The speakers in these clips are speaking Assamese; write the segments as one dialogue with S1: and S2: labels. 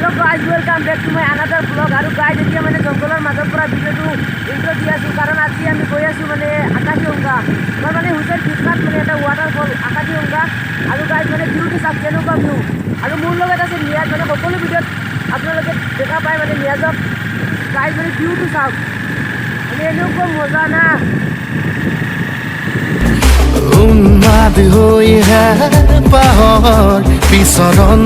S1: Hello guys, welcome back to my another vlog. আৰু guys এতিয়া মানে জংগলৰ মাজৰ পৰা ভিডিঅ'টো ইন্ট্ৰো দি আছো কাৰণ আজি আমি গৈ আছো মানে আকাশীগংগা মই মানে হুচৰ বিখ্যাত মানে এটা ৱাটাৰফল আকাশীগংগা আৰু guys মানে ভিউটো চাওক কেনেকুৱা ভিউ আৰু মোৰ লগত আছে নিয়াজ মানে সকলো ভিডিঅ'ত আপোনালোকে দেখা পায় মানে নিয়াজক guys মানে ভিউটো চাওক মানে এনেকুৱা মজা না
S2: উন্মাদ হৈ হে পাহৰ বিচৰণ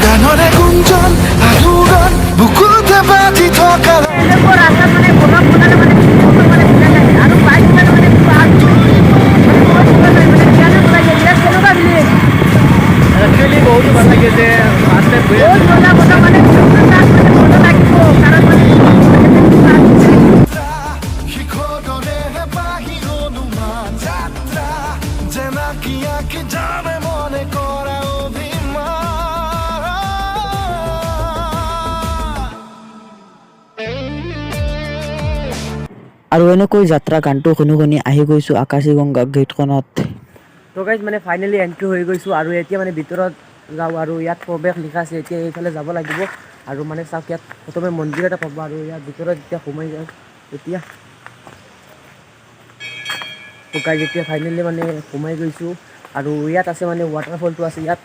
S2: গানৰে গুঞ্জন আলোড়ন বুকুতে বাজি থকা
S1: এনেকুৱা ৰাস্তাত মানে বলক বনালে মানে মানে ভুলে যায় আৰু বাইক মানে মানে পাহাড় মানে কেনেকুৱা লাগে কেনেকুৱা দিলে
S3: একচুৱেলি বহুত ভাল লাগিছে ফাৰ্ষ্ট টাইম
S1: বহুত মজা মজা মানে মজা লাগিব কাৰণ মানে
S2: শিখৰৰে বাহিৰ অনুমান যাত্ৰা জেনাকিয়াকে জানে মনে কৰা
S4: আৰু এনেকৈ যাত্ৰা গানটো শুনি শুনি আহি গৈছোঁ আকাশীগংগা গেটখনত।
S1: তো গাইজ মানে ফাইনেলি এণ্ট্ৰি হৈ গৈছোঁ আৰু এতিয়া মানে ভিতৰত যাওঁ আৰু ইয়াত প্ৰৱেশ লিখা আছে এতিয়া এইফালে যাব লাগিব আৰু মানে চাওক ইয়াত প্ৰথমে মন্দিৰ এটা পাব আৰু ইয়াৰ ভিতৰত এতিয়া সোমাই যাওঁ এতিয়া তো গাইজ এতিয়া ফাইনেলি মানে সোমাই গৈছোঁ আৰু ইয়াত আছে মানে ৱাটাৰফলটো আছে ইয়াত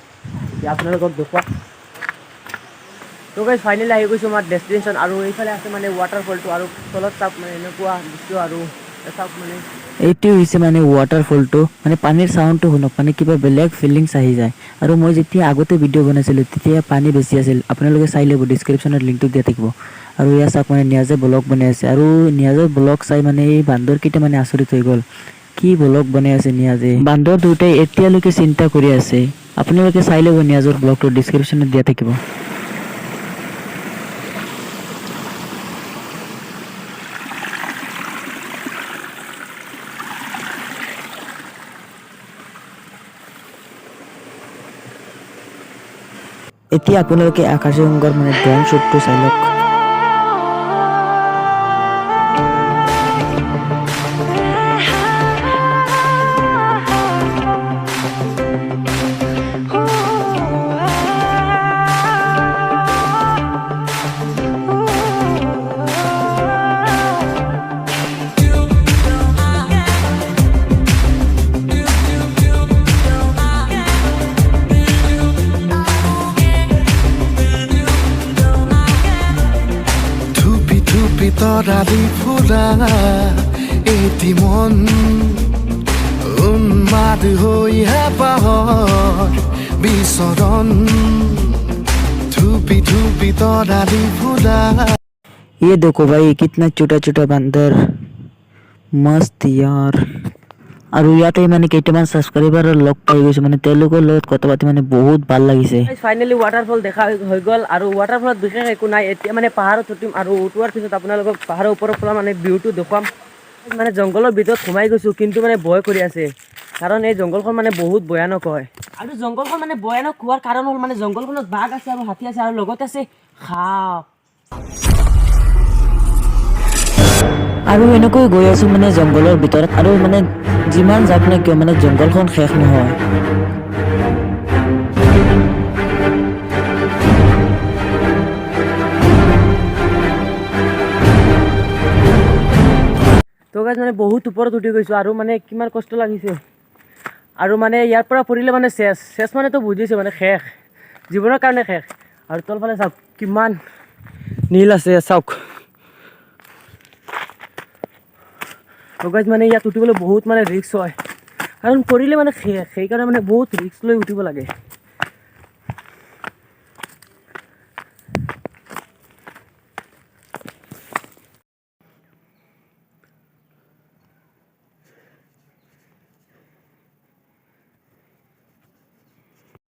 S1: এতিয়া আপোনালোকক দেখুৱাম তো গাইজ ফাইনেলি আহি গৈছোঁ আমাৰ ডেষ্টিনেশ্যন আৰু এইফালে আছে মানে ৱাটাৰফলটো আৰু তলত চাওক মানে এনেকুৱা দৃশ্য আৰু চাওক মানে
S4: এইটো হৈছে মানে ৱাটাৰফলটো মানে পানীৰ চাউণ্ডটো শুনক মানে কিবা বেলেগ ফিলিংছ আহি যায় আৰু মই যেতিয়া আগতে ভিডিঅ' বনাইছিলোঁ তেতিয়া পানী বেছি আছিল আপোনালোকে চাই ল'ব ডিছক্ৰিপশ্যনত লিংকটো দিয়া থাকিব আৰু ইয়াত চাওক মানে নিয়াজে ব্লগ বনাই আছে আৰু নিয়াজৰ ব্লগ চাই মানে এই বান্দৰকেইটা মানে আচৰিত হৈ গ'ল কি ব্লগ বনাই আছে নিয়াজে বান্দৰ দুটাই এতিয়ালৈকে চিন্তা কৰি আছে আপোনালোকে চাই ল'ব নিয়াজৰ ব্লগটো ডিছক্ৰিপশ্যনত দিয়া থাকিব এতিয়া আপোনালোকে আকাশীগংগাৰ মানে ড্ৰ'ন শ্বুটটো চাই লওক
S2: তৰালি ফুৰা এটি মন উন্মাদ হৈ হে পাহৰ বিচৰণ ধুপি ধুপি তৰালি ফুৰা
S4: ये देखो भाई कितना छोटा छोटा बंदर मस्त यार আৰু ইয়াতে মানে কেইটামান ছাবস্ক্ৰাইবাৰ লগ পাই গৈছোঁ মানে তেওঁলোকৰ লগত কথা পাতি মানে বহুত ভাল লাগিছে
S1: ফাইনেলি ৱাটাৰফল দেখা হৈ গ'ল আৰু ৱাটাৰফলত বিশেষ একো নাই এতিয়া মানে পাহাৰত উঠিম আৰু উঠোৱাৰ পিছত আপোনালোকক পাহাৰৰ ওপৰৰ পৰা মানে ভিউটো দেখুৱাম মানে জংঘলৰ ভিতৰত সোমাই গৈছোঁ কিন্তু মানে ভয় কৰি আছে কাৰণ এই জংঘলখন মানে বহুত ভয়ানক হয় আৰু জংঘলখন মানে ভয়ানক হোৱাৰ কাৰণ হ'ল মানে জংঘলখনত বাঘ আছে আৰু হাতী আছে আৰু লগতে আছে সাপ
S4: আৰু এনেকৈ গৈ আছোঁ মানে জংঘলৰ ভিতৰত আৰু মানে যিমান যাওক না কিয় মানে জংঘলখন শেষ নহয়
S1: তো গাইজ মানে বহুত ওপৰত উঠি গৈছোঁ আৰু মানে কিমান কষ্ট লাগিছে আৰু মানে ইয়াৰ পৰা পৰিলে মানে চেছ মানেতো বুজিছে মানে শেষ জীৱনৰ কাৰণে শেষ আৰু তলফালে চাওক কিমান নীল আছে চাওক তো গাইজ মানে ইয়াত উঠিবলৈ বহুত মানে ৰিস্ক হয় কাৰণ পৰিলে মানে শেষ সেইকাৰণে মানে বহুত ৰিস্ক লৈ উঠিব লাগে